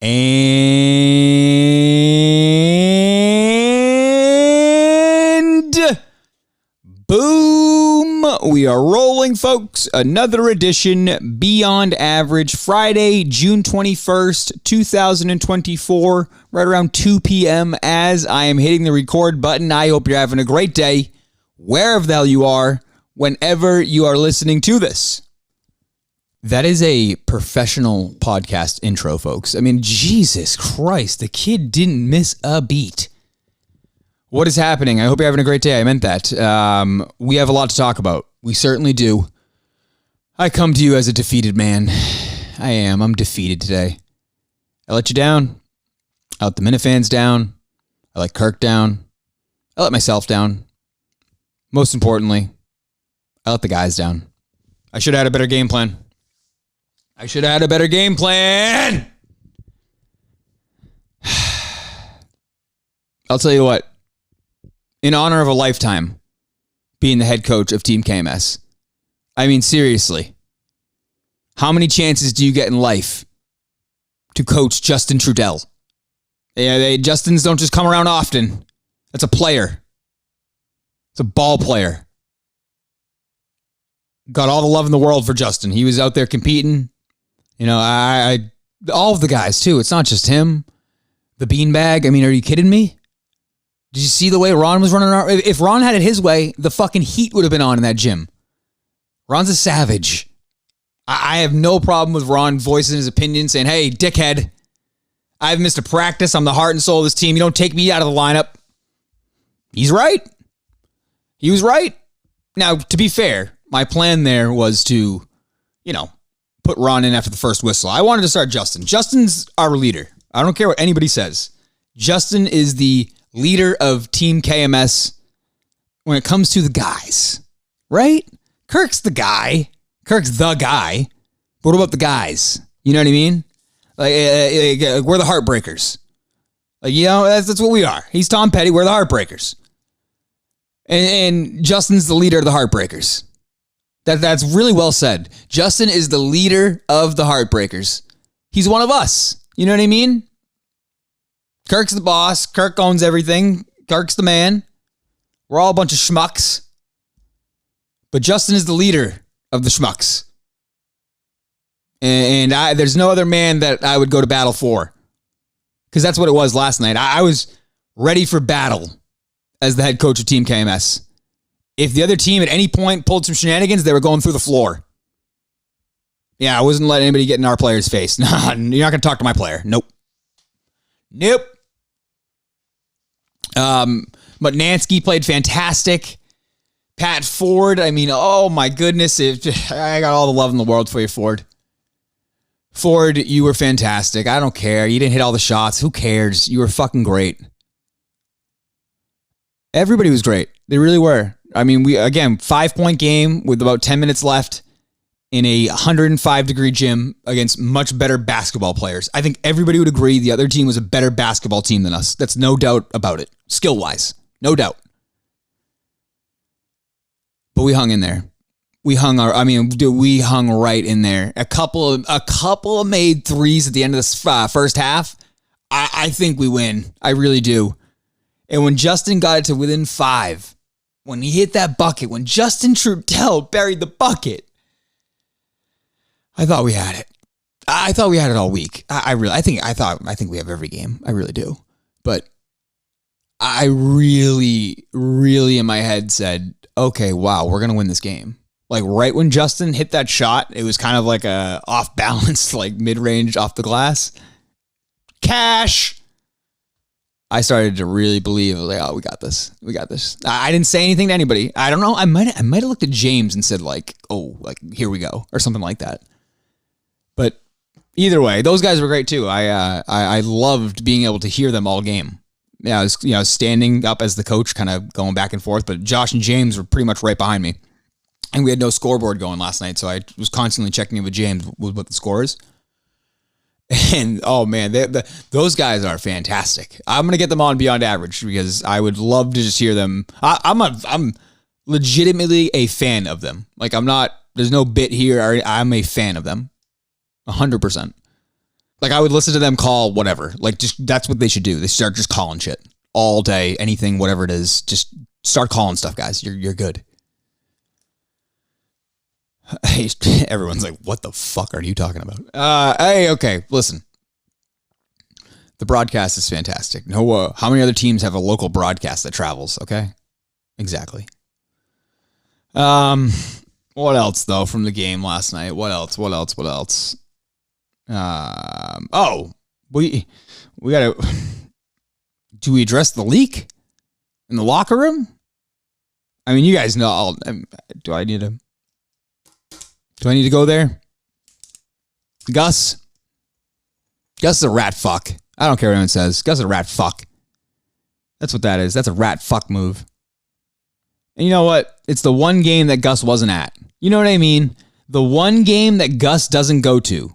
And boom, we are rolling, folks. Another edition, Beyond Average, Friday, June 21st, 2024, right around 2 p.m. as I am hitting the record button. I hope you're having a great day, wherever the hell you are, whenever you are listening to this. That is a professional podcast intro, folks. I mean, Jesus Christ, the kid didn't miss a beat. What is happening? I hope you're having a great day. I meant that. We have a lot to talk about. We certainly do. I come to you as a defeated man. I am. I'm defeated today. I let you down. I let the Minifans down. I let Kirk down. I let myself down. Most importantly, I let the guys down. I should have had a better game plan. I'll tell you what. In honor of a lifetime being the head coach of Team KMS. I mean, seriously. How many chances do you get in life to coach Justin Trudell? Justins don't just come around often. That's a player. It's a ball player. Got all the love in the world for Justin. He was out there competing. You know, I all of the guys too. It's not just him. The beanbag. I mean, are you kidding me? Did you see the way Ron was running around? If Ron had it his way, the fucking heat would have been on in that gym. Ron's a savage. I have no problem with Ron voicing his opinion, saying, hey, dickhead, I've missed a practice. I'm the heart and soul of this team. You don't take me out of the lineup. He's right. He was right. Now, to be fair, my plan there was to, put Ron in after the first whistle. I wanted to start Justin. Justin's our leader. I don't care what anybody says. Justin is the leader of Team KMS when it comes to the guys, right? Kirk's the guy. But what about the guys? You know what I mean? We're the Heartbreakers. That's what we are. He's Tom Petty. We're the Heartbreakers. And Justin's the leader of the Heartbreakers. That's really well said. Justin is the leader of the Heartbreakers. He's one of us. You know what I mean? Kirk's the boss. Kirk owns everything. Kirk's the man. We're all a bunch of schmucks. But Justin is the leader of the schmucks. And there's no other man that I would go to battle for. Because that's what it was last night. I was ready for battle as the head coach of Team KMS. If the other team at any point pulled some shenanigans, they were going through the floor. Yeah, I wasn't letting anybody get in our player's face. No, you're not going to talk to my player. Nope. But Nansky played fantastic. Pat Ford, I mean, oh my goodness. I got all the love in the world for you, Ford. Ford, you were fantastic. I don't care. You didn't hit all the shots. Who cares? You were fucking great. Everybody was great. They really were. I mean, 5-point game with about 10 minutes left in a 105-degree gym against much better basketball players. I think everybody would agree the other team was a better basketball team than us. That's no doubt about it. Skill-wise. No doubt. But we hung in there. We hung right in there. A couple of made threes at the end of this first half. I think we win. I really do. And when Justin got it to within 5, when he hit that bucket, when Justin Trudell buried the bucket, I thought we had it. I thought we had it all week. I think we have every game. I really do. But I really, really in my head said, okay, wow, we're going to win this game. Like right when Justin hit that shot, it was kind of like a off balance, like mid-range off the glass. Cash. I started to really believe, like, oh, we got this. I didn't say anything to anybody. I don't know. I might have looked at James and said, like, oh, like, here we go, or something like that. But either way, those guys were great too. I loved being able to hear them all game. Yeah, I was standing up as the coach, kind of going back and forth. But Josh and James were pretty much right behind me, and we had no scoreboard going last night, so I was constantly checking in with James with what the score is. And, oh, man, those guys are fantastic. I'm going to get them on Beyond Average because I would love to just hear them. I'm legitimately a fan of them. Like, there's no bit here. I'm a fan of them. 100%. Like, I would listen to them call whatever. Like, just that's what they should do. They start just calling shit all day, anything, whatever it is. Just start calling stuff, guys. You're good. Hey, everyone's like, what the fuck are you talking about? Hey, okay, listen. The broadcast is fantastic. No, how many other teams have a local broadcast that travels? Okay, exactly. What else though from the game last night? What else? We gotta. Do we address the leak in the locker room? I mean, you guys know. Do I need to go there? Gus is a rat fuck. I don't care what anyone says. Gus is a rat fuck. That's what that is. That's a rat fuck move. And you know what? It's the one game that Gus wasn't at. You know what I mean? The one game that Gus doesn't go to.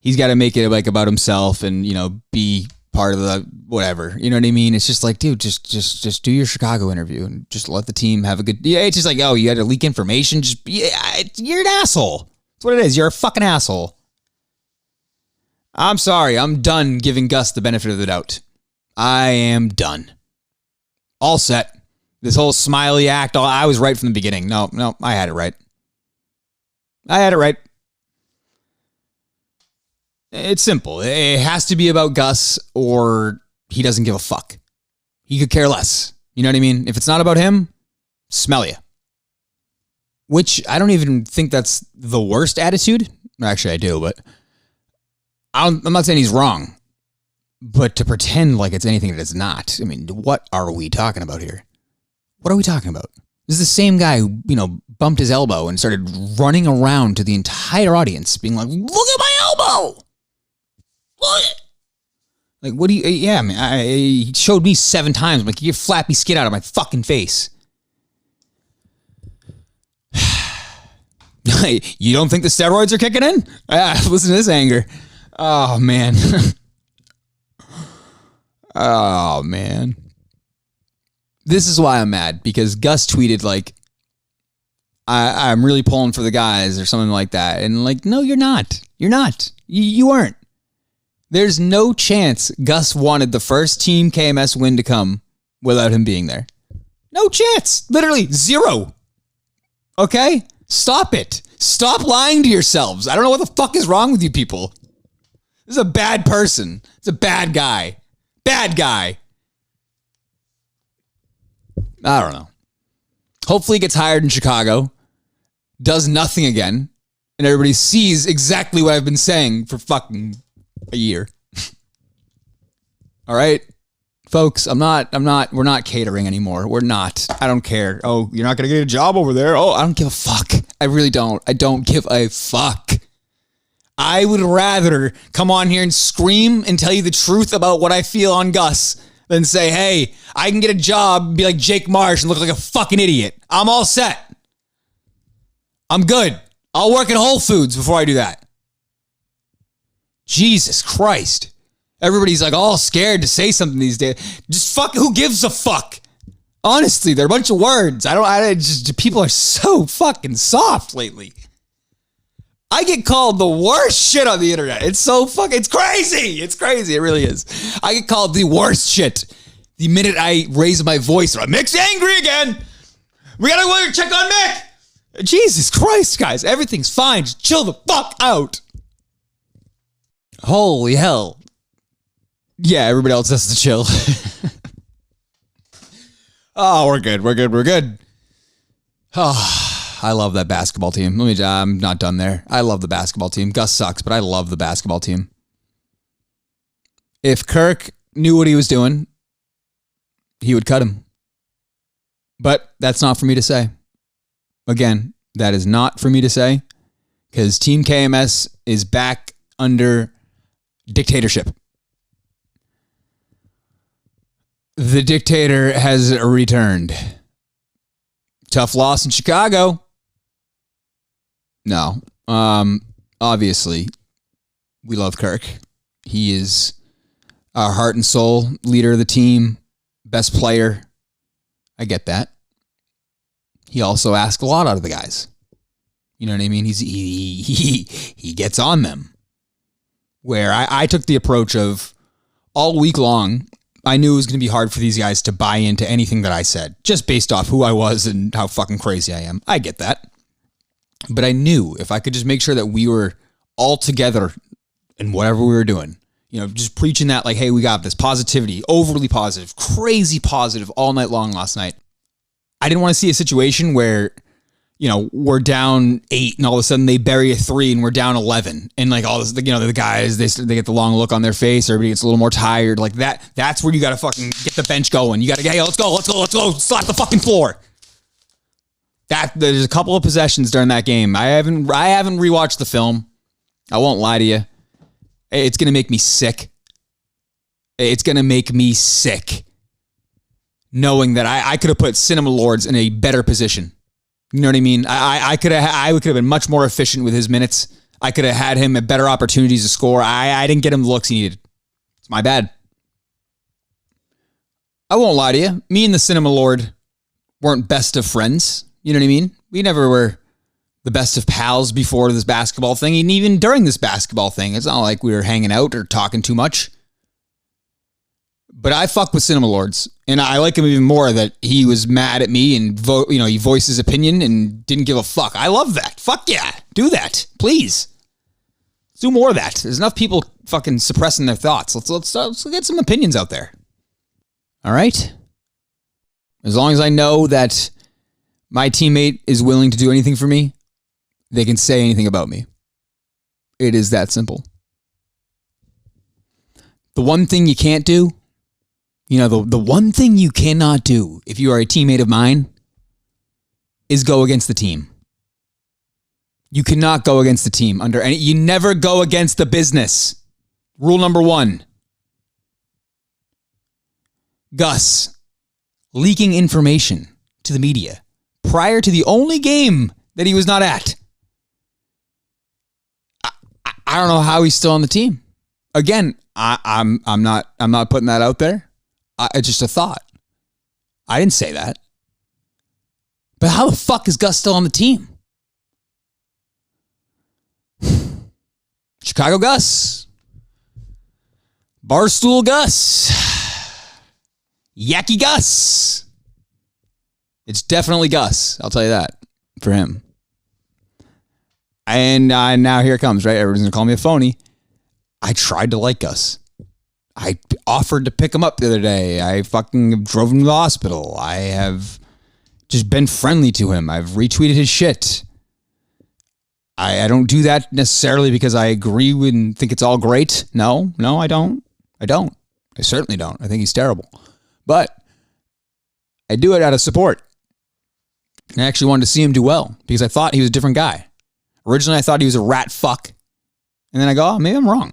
He's got to make it like about himself and, be part of the whatever. You know what I mean? It's just like, dude, just do your Chicago interview and just let the team have a good. Yeah, it's just like, oh, you had to leak information. You're an asshole. That's what it is. You're a fucking asshole. I'm sorry. I'm done giving Gus the benefit of the doubt. I am done. All set. This whole smiley act. I was right from the beginning. No, I had it right. It's simple. It has to be about Gus or he doesn't give a fuck. He could care less. You know what I mean? If it's not about him, smell ya. Which I don't even think that's the worst attitude. Actually, I do, but I'm not saying he's wrong. But to pretend like it's anything that it's not. I mean, what are we talking about here? What are we talking about? This is the same guy who, bumped his elbow and started running around to the entire audience being like, look at my elbow! Look! Like, what do you... Yeah, man, he showed me 7 times. I'm like, you flappy skid out of my fucking face. You don't think the steroids are kicking in? Listen to this anger. Oh, man. Oh, man. This is why I'm mad, because Gus tweeted, like, I'm really pulling for the guys or something like that. And, like, no, you're not. You're not. You aren't. There's no chance Gus wanted the first Team KMS win to come without him being there. No chance. Literally 0. Okay? Stop it. Stop lying to yourselves. I don't know what the fuck is wrong with you people. This is a bad person. It's a bad guy. Bad guy. I don't know. Hopefully he gets hired in Chicago, does nothing again, and everybody sees exactly what I've been saying for fucking a year. All right, folks, we're not catering anymore. We're not. I don't care. Oh, you're not going to get a job over there. Oh, I don't give a fuck. I really don't. I don't give a fuck. I would rather come on here and scream and tell you the truth about what I feel on Gus than say, hey, I can get a job and be like Jake Marsh and look like a fucking idiot. I'm all set. I'm good. I'll work at Whole Foods before I do that. Jesus Christ. Everybody's like all scared to say something these days. Just fuck, who gives a fuck? Honestly, they're a bunch of words. People are so fucking soft lately. I get called the worst shit on the internet. It's crazy. It's crazy. It really is. I get called the worst shit the minute I raise my voice. Mick's angry again. We gotta go check on Mick. Jesus Christ, guys. Everything's fine. Just chill the fuck out. Holy hell. Yeah, everybody else has to chill. Oh, we're good. Oh. I love that basketball team. I'm not done there. I love the basketball team. Gus sucks, but I love the basketball team. If Kirk knew what he was doing, he would cut him. But that's not for me to say. Again, that is not for me to say, because Team KMS is back under dictatorship. The dictator has returned. Tough loss in Chicago. No. Obviously, we love Kirk. He is our heart and soul leader of the team, best player. I get that. He also asks a lot out of the guys. You know what I mean? He gets on them. where I took the approach of all week long, I knew it was going to be hard for these guys to buy into anything that I said, just based off who I was and how fucking crazy I am. I get that. But I knew if I could just make sure that we were all together in whatever we were doing, just preaching that like, hey, we got this positivity, overly positive, crazy positive all night long last night. I didn't want to see a situation where, we're down 8 and all of a sudden they bury a 3 and we're down 11. And like all this, the guys, they get the long look on their face. Everybody gets a little more tired like that. That's where you got to fucking get the bench going. You got to get, hey, let's go. Slap the fucking floor. There's a couple of possessions during that game. I haven't rewatched the film. I won't lie to you. It's going to make me sick. It's going to make me sick knowing that I could have put Cinema Lords in a better position. You know what I mean? I could have been much more efficient with his minutes. I could have had him at better opportunities to score. I didn't get him the looks he needed. It's my bad. I won't lie to you. Me and the Cinema Lord weren't best of friends. You know what I mean? We never were the best of pals before this basketball thing, and even during this basketball thing. It's not like we were hanging out or talking too much. But I fuck with Cinema Lords, and I like him even more that he was mad at me and he voiced his opinion and didn't give a fuck. I love that. Fuck yeah. Do that. Please. Let's do more of that. There's enough people fucking suppressing their thoughts. Let's get some opinions out there. All right? As long as I know that my teammate is willing to do anything for me, they can say anything about me. It is that simple. The one thing you can't do, the one thing you cannot do if you are a teammate of mine is go against the team. You cannot go against the team you never go against the business. Rule number 1. Gus leaking information to the media prior to the only game that he was not at. I don't know how he's still on the team. Again, I'm not putting that out there. It's just a thought. I didn't say that. But how the fuck is Gus still on the team? Chicago Gus. Barstool Gus. Yacky Gus. It's definitely Gus. I'll tell you that for him. And now here it comes, right? Everyone's going to call me a phony. I tried to like Gus. I offered to pick him up the other day. I fucking drove him to the hospital. I have just been friendly to him. I've retweeted his shit. I don't do that necessarily because I agree and think it's all great. No, I don't. I certainly don't. I think he's terrible. But I do it out of support. I actually wanted to see him do well because I thought he was a different guy. Originally, I thought he was a rat fuck. And then I go, oh, maybe I'm wrong.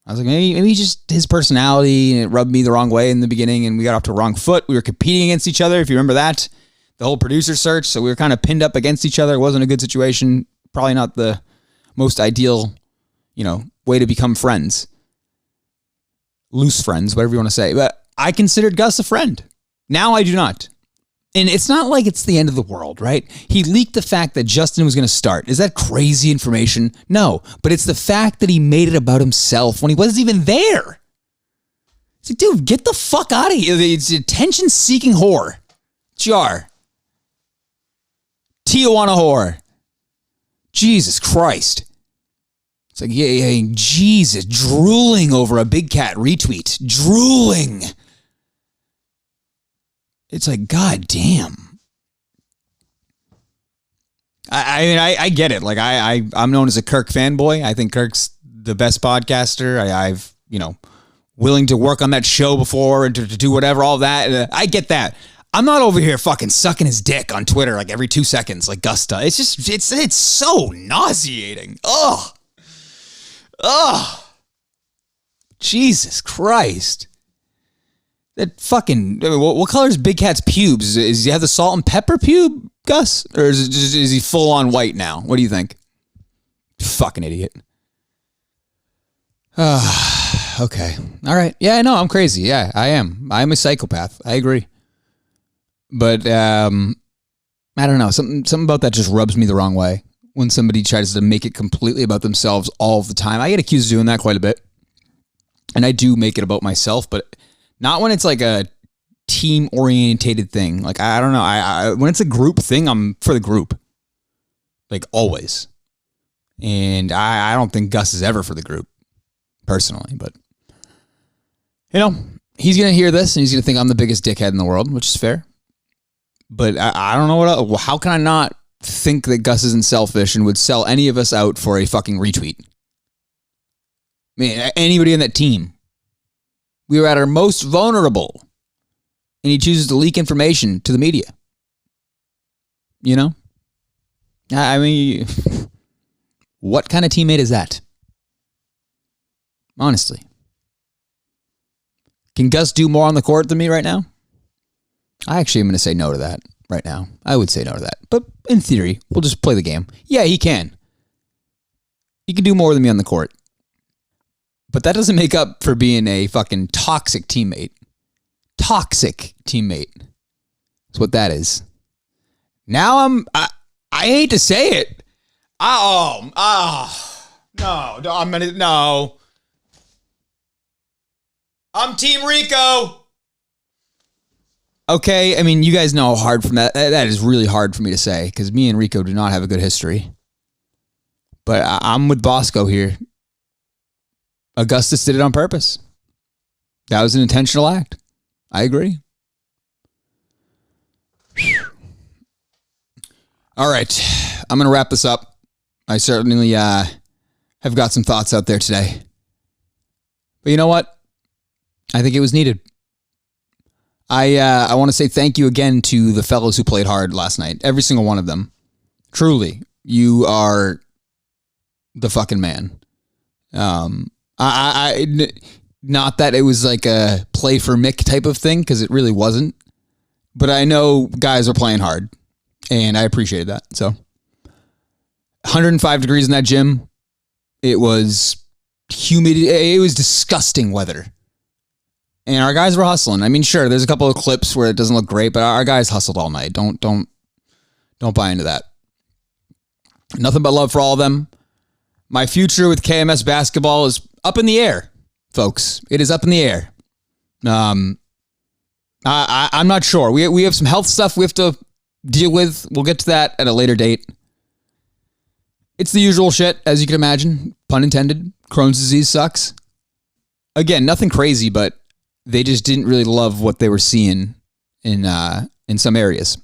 I was like, maybe just his personality, and it rubbed me the wrong way in the beginning, and we got off to a wrong foot. We were competing against each other, if you remember that. The whole producer search, so we were kind of pinned up against each other. It wasn't a good situation. Probably not the most ideal, way to become friends. Loose friends, whatever you want to say. But I considered Gus a friend. Now I do not. And it's not like it's the end of the world, right? He leaked the fact that Justin was going to start. Is that crazy information? No, but it's the fact that he made it about himself when he wasn't even there. It's like, dude, get the fuck out of here. It's attention-seeking whore. Jar. Tijuana whore. Jesus Christ. It's like, yeah, Jesus, drooling over a Big Cat retweet. Drooling. It's like, God damn. I get it. Like I'm known as a Kirk fanboy. I think Kirk's the best podcaster. I've willing to work on that show before and to do whatever, all that. I get that. I'm not over here fucking sucking his dick on Twitter like every 2 seconds like Gusta. It's just, it's so nauseating. Ugh. Jesus Christ. That fucking, what color is Big Cat's pubes? Does he have the salt and pepper pube, Gus? Or is he full on white now? What do you think? Fucking idiot. Okay. All right. Yeah, I know. I'm crazy. Yeah, I am. I'm a psychopath. I agree. But I don't know. Something about that just rubs me the wrong way. When somebody tries to make it completely about themselves all the time. I get accused of doing that quite a bit. And I do make it about myself, but not when it's like a team orientated thing. Like, I don't know. When it's a group thing, I'm for the group. Like always. And I don't think Gus is ever for the group personally, but he's going to hear this and he's going to think I'm the biggest dickhead in the world, which is fair. But I don't know what else. How can I not think that Gus isn't selfish and would sell any of us out for a fucking retweet? I mean, anybody in that team. We were at our most vulnerable and he chooses to leak information to the media. I mean, what kind of teammate is that? Honestly. Can Gus do more on the court than me right now? I actually am going to say no to that right now. I would say no to that. But in theory, we'll just play the game. Yeah, he can. He can do more than me on the court. But that doesn't make up for being a fucking toxic teammate. Toxic teammate. That's what that is. Now I hate to say it. No, I'm Team Rico. Okay, I mean, you guys know how hard from that is really hard for me to say because me and Rico do not have a good history. But I'm with Bosco here. Augustus did it on purpose. That was an intentional act. I agree. All right, I'm going to wrap this up. I certainly have got some thoughts out there today. But you know what? I think it was needed. I want to say thank you again to the fellows who played hard last night. Every single one of them. Truly, you are the fucking man. Not that it was like a play for Mick type of thing, because it really wasn't. But I know guys are playing hard, and I appreciated that. So, 105 degrees in that gym. It was humid. It was disgusting weather. And our guys were hustling. I mean, sure, there's a couple of clips where it doesn't look great, but our guys hustled all night. Don't buy into that. Nothing but love for all of them. My future with KMS basketball is up in the air, folks. It is up in the air. I'm not sure. We have some health stuff we have to deal with. We'll get to that at a later date. It's the usual shit, as you can imagine. Pun intended. Crohn's disease sucks. Again, nothing crazy, but they just didn't really love what they were seeing in some areas.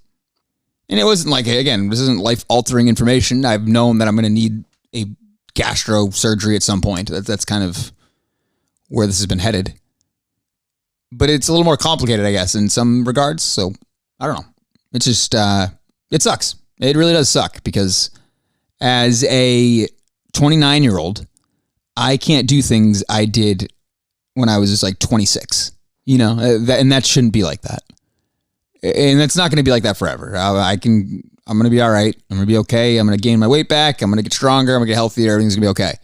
And it wasn't like, again, this isn't life-altering information. I've known that I'm going to need a gastro surgery at some point. That's kind of where this has been headed. But it's a little more complicated, I guess, in some regards. So, I don't know. It's just, it sucks. It really does suck because as a 29-year-old, I can't do things I did when I was just like 26, and that shouldn't be like that. And it's not going to be like that forever. I'm going to be all right. I'm going to be okay. I'm going to gain my weight back. I'm going to get stronger. I'm going to get healthier. Everything's going to be okay.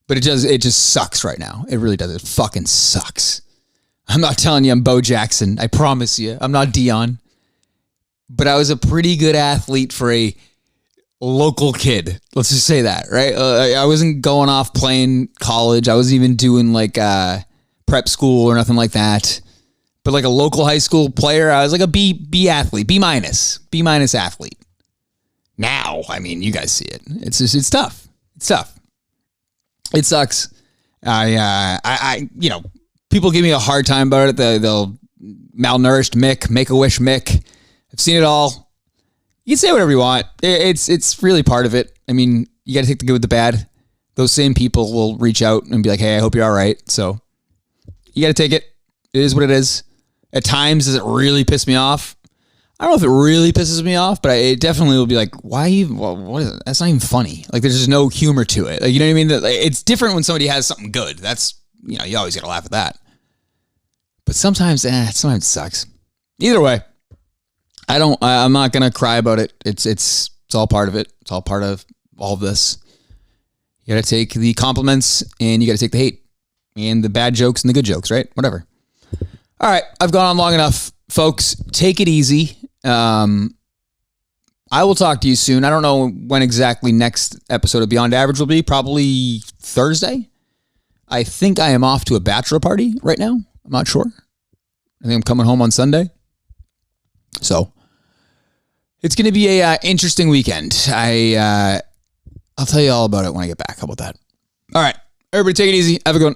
But it just sucks right now. It really does. It fucking sucks. I'm not telling you I'm Bo Jackson. I promise you. I'm not Dion. But I was a pretty good athlete for a local kid. Let's just say that, right? I wasn't going off playing college. I wasn't even doing like prep school or nothing like that. But like a local high school player, I was like a B athlete, B minus athlete. Now, I mean, you guys see it. It's tough. It's tough. It sucks. People give me a hard time about it. They'll malnourished Mick, Make-A-Wish Mick. I've seen it all. You can say whatever you want. It's really part of it. I mean, you got to take the good with the bad. Those same people will reach out and be like, hey, I hope you're all right. So you got to take it. It is what it is. At times, does it really piss me off? I don't know if it really pisses me off, but it definitely will be like, why even, what is it? That's not even funny. Like, there's just no humor to it. Like, you know what I mean? It's different when somebody has something good. That's, you always got to laugh at that. But sometimes it sucks. Either way, I'm not going to cry about it. It's all part of it. It's all part of all of this. You got to take the compliments and you got to take the hate and the bad jokes and the good jokes, right? Whatever. All right. I've gone on long enough, folks. Take it easy. I will talk to you soon. I don't know when exactly next episode of Beyond Average will be. Probably Thursday. I think I am off to a bachelor party right now. I'm not sure. I think I'm coming home on Sunday. So it's going to be a interesting weekend. I'll tell you all about it when I get back. How about that? All right. Everybody take it easy. Have a good one.